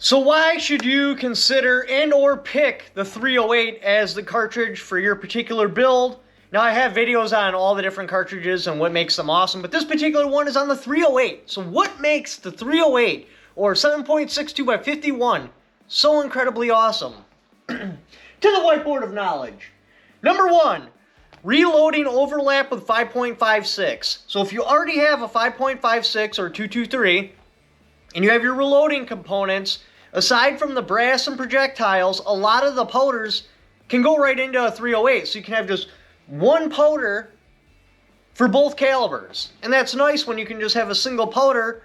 So why should you consider and or pick the 308 as the cartridge for your particular build? Now I have videos on all the different cartridges and what makes them awesome, but this particular one is on the 308. So what makes the 308 or 7.62 by 51 so incredibly awesome? To the whiteboard of knowledge. Number one, reloading overlap with 5.56. So if you already have a 5.56 or 223, and you have your reloading components, aside from the brass and projectiles, a lot of the powders can go right into a 308. So you can have just one powder for both calibers. And that's nice when you can just have a single powder,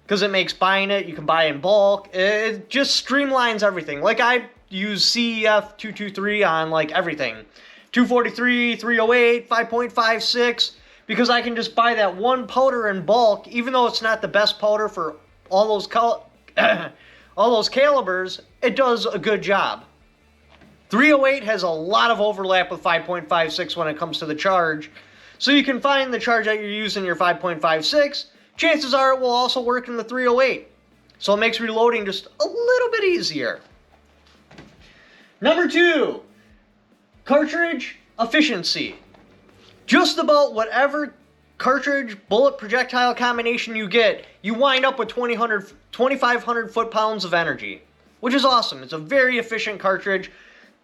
because it makes buying it, you can buy in bulk. It just streamlines everything. Like I use CEF 223 on like everything. 243, 308, 5.56, because I can just buy that one powder in bulk, even though it's not the best powder for all those calibers, it does a good job. 308 has a lot of overlap with 5.56 when it comes to the charge, so you can find the charge that you're using your 5.56. Chances are it will also work in the 308, so it makes reloading just a little bit easier. Number two, cartridge efficiency. Just about whatever cartridge bullet projectile combination you get, you wind up with 2,500 foot-pounds of energy, which is awesome. It's a very efficient cartridge.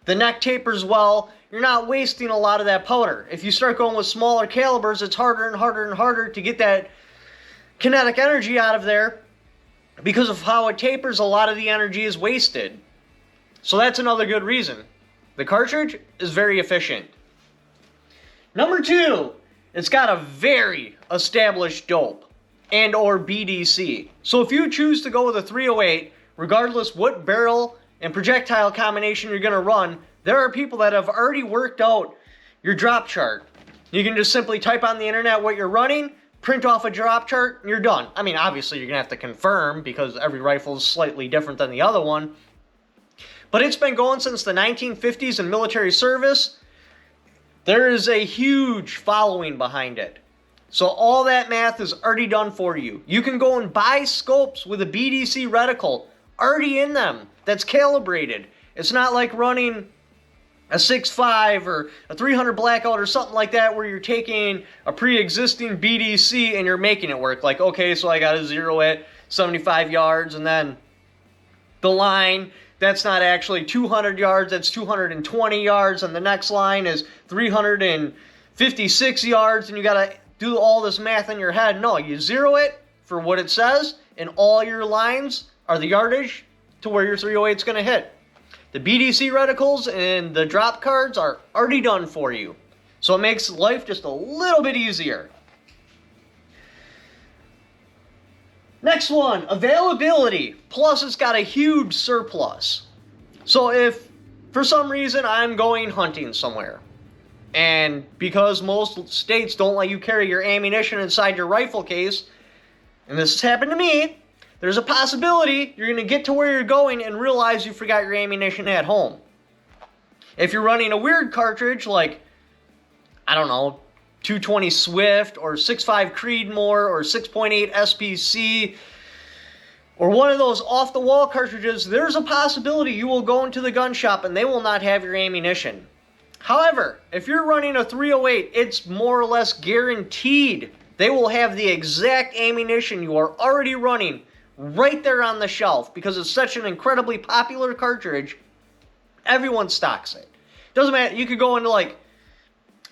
The neck tapers well. You're not wasting a lot of that powder. If you start going with smaller calibers, it's harder and harder and harder to get that kinetic energy out of there. Because of how it tapers, a lot of the energy is wasted. So that's another good reason. The cartridge is very efficient. Number two, it's got a very established dope and or BDC. So if you choose to go with a 308, regardless what barrel and projectile combination you're going to run, there are people that have already worked out your drop chart. You can just simply type on the internet what you're running, print off a drop chart, and you're done. I mean, obviously you're going to have to confirm because every rifle is slightly different than the other one. But it's been going since the 1950s in military service. There is a huge following behind it. So all that math is already done for you. You can go and buy scopes with a BDC reticle already in them that's calibrated. It's not like running a 6.5 or a 300 blackout or something like that where you're taking a pre-existing BDC and you're making it work. Like, okay, so I got to zero at 75 yards and then the line, that's not actually 200 yards, that's 220 yards, and the next line is 356 yards, and you got to do all this math in your head. No, you zero it for what it says, and all your lines are the yardage to where your 308 is going to hit. The BDC reticles and the drop cards are already done for you, so it makes life just a little bit easier. Next one, availability. Plus, it's got a huge surplus. So if, for some reason, I'm going hunting somewhere, and because most states don't let you carry your ammunition inside your rifle case, and this has happened to me, there's a possibility you're going to get to where you're going and realize you forgot your ammunition at home. If you're running a weird cartridge like, I don't know, 220 Swift or 6.5 Creedmoor or 6.8 SPC or one of those off-the-wall cartridges, there's a possibility you will go into the gun shop and they will not have your ammunition. However, if you're running a 308, it's more or less guaranteed they will have the exact ammunition you are already running right there on the shelf because it's such an incredibly popular cartridge. Everyone stocks it. Doesn't matter, you could go into like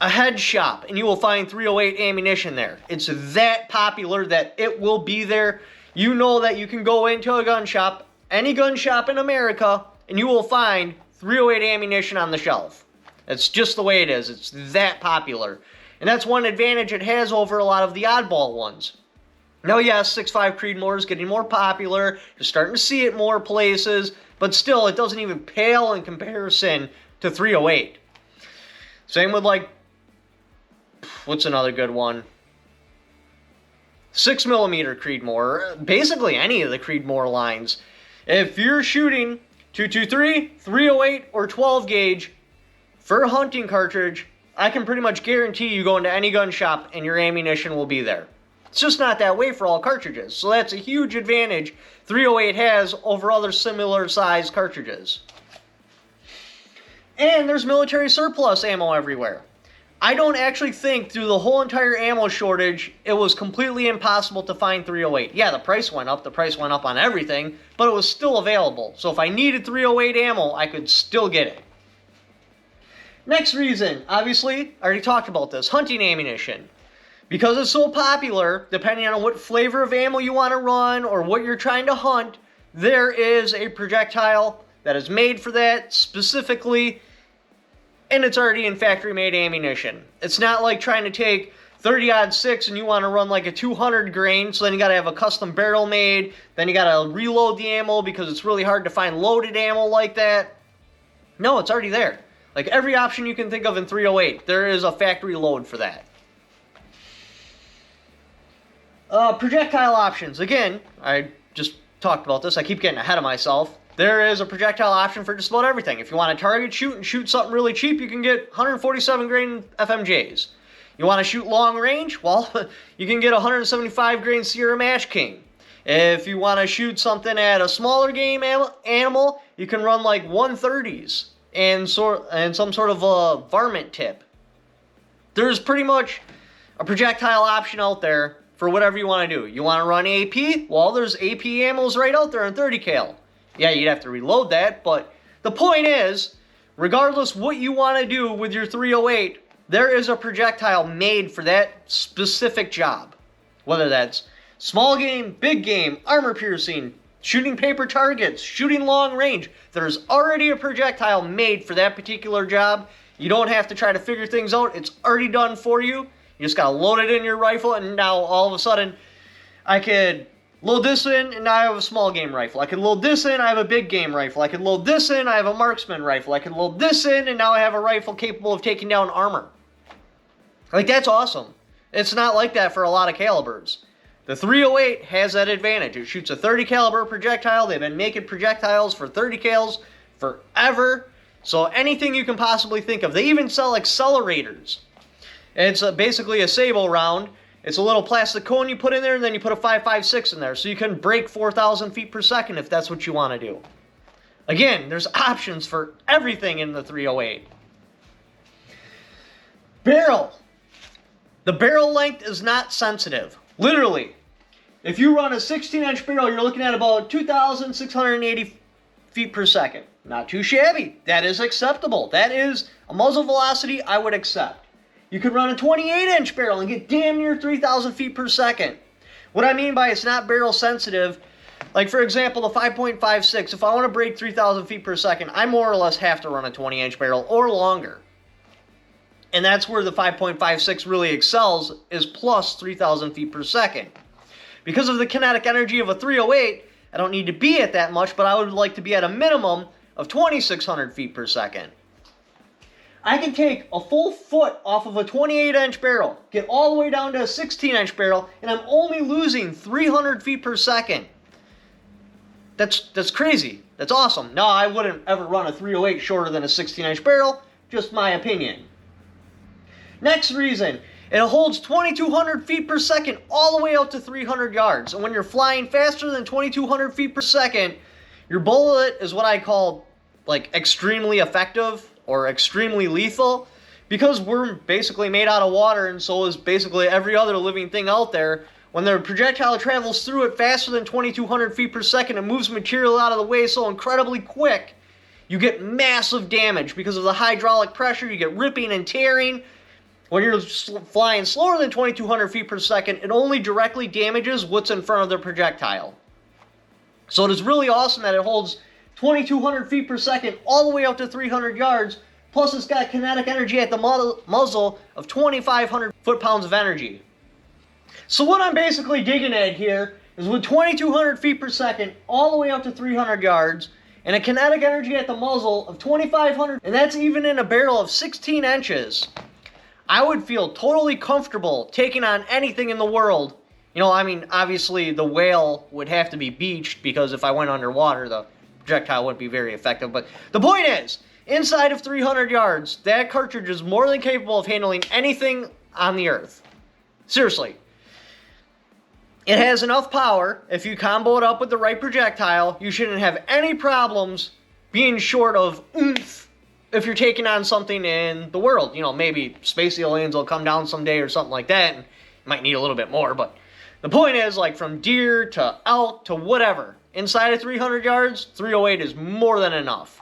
a head shop and you will find 308 ammunition there. It's that popular that it will be there. You know that you can go into a gun shop, any gun shop in America, and you will find 308 ammunition on the shelf. That's just the way it is. It's that popular. And that's one advantage it has over a lot of the oddball ones. Now, yes, 6.5 Creedmoor is getting more popular. You're starting to see it more places. But still, it doesn't even pale in comparison to 308. Same with, like, what's another good one? 6mm Creedmoor. Basically any of the Creedmoor lines. If you're shooting 223, 308, or 12 gauge for a hunting cartridge, I can pretty much guarantee you go into any gun shop and your ammunition will be there. It's just not that way for all cartridges. So that's a huge advantage 308 has over other similar size cartridges. And there's military surplus ammo everywhere. I don't actually think through the whole entire ammo shortage, it was completely impossible to find 308. Yeah, the price went up on everything, but it was still available. So if I needed 308 ammo, I could still get it. Next reason, obviously, I already talked about this, hunting ammunition. Because it's so popular, depending on what flavor of ammo you want to run or what you're trying to hunt, there is a projectile that is made for that specifically, and it's already in factory-made ammunition. It's not like trying to take 30-06 and you want to run like a 200 grain, so then you got to have a custom barrel made, then you got to reload the ammo because it's really hard to find loaded ammo like that. No, it's already there. Like every option you can think of in 308, there is a factory load for that. Projectile options. Again, I just talked about this. I keep getting ahead of myself. There is a projectile option for just about everything. If you want to target shoot and shoot something really cheap, you can get 147 grain FMJs. You want to shoot long range? Well, you can get 175 grain Sierra Mash King. If you want to shoot something at a smaller game animal, you can run like 130s and some sort of a varmint tip. There's pretty much a projectile option out there for whatever you want to do. You want to run AP? Well, there's AP ammos right out there in 30 cal. Yeah, you'd have to reload that, but the point is, regardless what you want to do with your 308, there is a projectile made for that specific job. Whether that's small game, big game, armor piercing, shooting paper targets, shooting long range, there's already a projectile made for that particular job. You don't have to try to figure things out. It's already done for you. You just got to load it in your rifle, and now all of a sudden, I could load this in, and now I have a small game rifle. I can load this in, I have a big game rifle. I can load this in, I have a marksman rifle. I can load this in, and now I have a rifle capable of taking down armor. Like, that's awesome. It's not like that for a lot of calibers. The 308 has that advantage. It shoots a 30 caliber projectile. They've been making projectiles for 30 cals forever. So anything you can possibly think of. They even sell accelerators. It's basically a sable round. It's a little plastic cone you put in there, and then you put a 5.56 in there. So you can break 4,000 feet per second if that's what you want to do. Again, there's options for everything in the 308. Barrel. The barrel length is not sensitive. Literally. If you run a 16-inch barrel, you're looking at about 2,680 feet per second. Not too shabby. That is acceptable. That is a muzzle velocity I would accept. You could run a 28-inch barrel and get damn near 3,000 feet per second. What I mean by it's not barrel sensitive, like for example, the 5.56, if I want to break 3,000 feet per second, I more or less have to run a 20-inch barrel or longer. And that's where the 5.56 really excels, is plus 3,000 feet per second. Because of the kinetic energy of a 308, I don't need to be at that much, but I would like to be at a minimum of 2,600 feet per second. I can take a full foot off of a 28-inch barrel, get all the way down to a 16-inch barrel, and I'm only losing 300 feet per second. That's crazy. That's awesome. No, I wouldn't ever run a 308 shorter than a 16-inch barrel. Just my opinion. Next reason, it holds 2,200 feet per second all the way out to 300 yards. And when you're flying faster than 2,200 feet per second, your bullet is what I call like extremely effective or extremely lethal, because we're basically made out of water, and so is basically every other living thing out there. When the projectile travels through it faster than 2,200 feet per second, it moves material out of the way so incredibly quick, you get massive damage because of the hydraulic pressure. You get ripping and tearing. When you're flying slower than 2,200 feet per second, it only directly damages what's in front of the projectile. So it is really awesome that it holds 2,200 feet per second all the way up to 300 yards, plus it's got kinetic energy at the muzzle of 2,500 foot-pounds of energy. So what I'm basically digging at here is with 2,200 feet per second all the way up to 300 yards, and a kinetic energy at the muzzle of 2,500, and that's even in a barrel of 16 inches, I would feel totally comfortable taking on anything in the world. You know, I mean, obviously the whale would have to be beached, because if I went underwater, the projectile wouldn't be very effective. But the point is, inside of 300 yards, that cartridge is more than capable of handling anything on the earth. Seriously. It has enough power. If you combo it up with the right projectile, you shouldn't have any problems being short of oomph if you're taking on something in the world. You know, maybe space aliens will come down someday or something like that, and you might need a little bit more, but the point is, like, from deer to elk to whatever, inside of 300 yards, 308 is more than enough.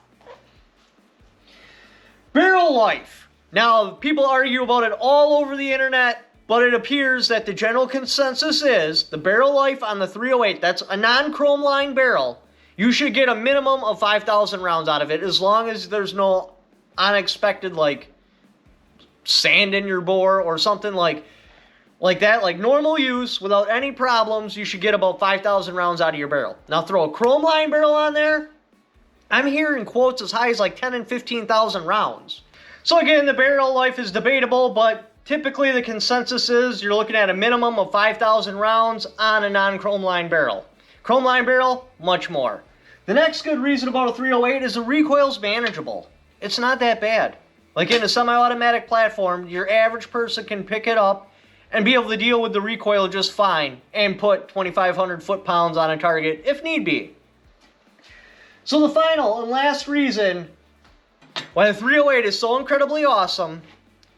Barrel life. Now, people argue about it all over the internet, but it appears that the general consensus is the barrel life on the 308, that's a non-chrome line barrel, you should get a minimum of 5,000 rounds out of it, as long as there's no unexpected, like, sand in your bore or something like that. Like normal use, without any problems, you should get about 5,000 rounds out of your barrel. Now throw a chrome line barrel on there, I'm hearing quotes as high as like 10 and 15,000 rounds. So again, the barrel life is debatable, but typically the consensus is you're looking at a minimum of 5,000 rounds on a non-chrome line barrel. Chrome line barrel, much more. The next good reason about a 308 is the recoil's manageable. It's not that bad. Like in a semi-automatic platform, your average person can pick it up and be able to deal with the recoil just fine and put 2,500 foot-pounds on a target if need be. So the final and last reason why the 308 is so incredibly awesome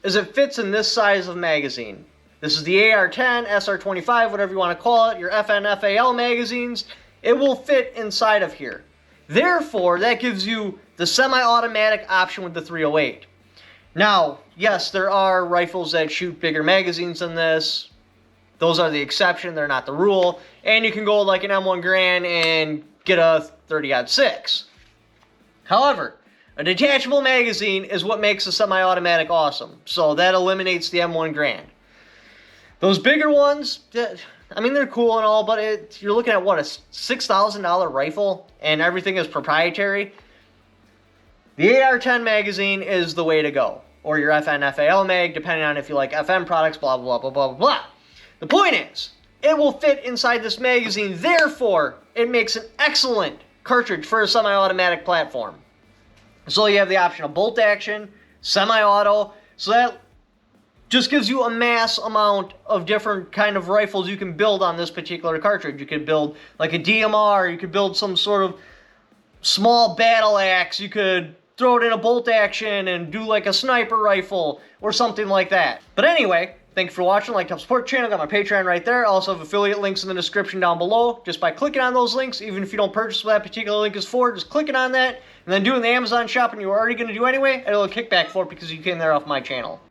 is it fits in this size of magazine. This is the AR-10, SR-25, whatever you want to call it, your FN/FAL magazines. It will fit inside of here. Therefore, that gives you the semi-automatic option with the 308. Now, yes, there are rifles that shoot bigger magazines than this. Those are the exception, they're not the rule. And you can go like an M1 Garand and get a 30-06. However, a detachable magazine is what makes a semi-automatic awesome. So that eliminates the M1 Garand. Those bigger ones, I mean, they're cool and all, but you're looking at, what, a $6,000 rifle, and everything is proprietary? The AR-10 magazine is the way to go. Or your FN/FAL mag, depending on if you like FM products, blah, blah, blah, blah, blah, blah. The point is, it will fit inside this magazine, therefore, it makes an excellent cartridge for a semi-automatic platform. So you have the option of bolt action, semi-auto, so that just gives you a mass amount of different kind of rifles you can build on this particular cartridge. You could build like a DMR, you could build some sort of small battle axe, you could throw it in a bolt action and do like a sniper rifle or something like that. But anyway, thank you for watching. Like, help support the channel. Got my Patreon right there. I also have affiliate links in the description down below. Just by clicking on those links, even if you don't purchase what that particular link is for, just clicking on that and then doing the Amazon shopping you were already going to do anyway, a little kickback for it because you came there off my channel.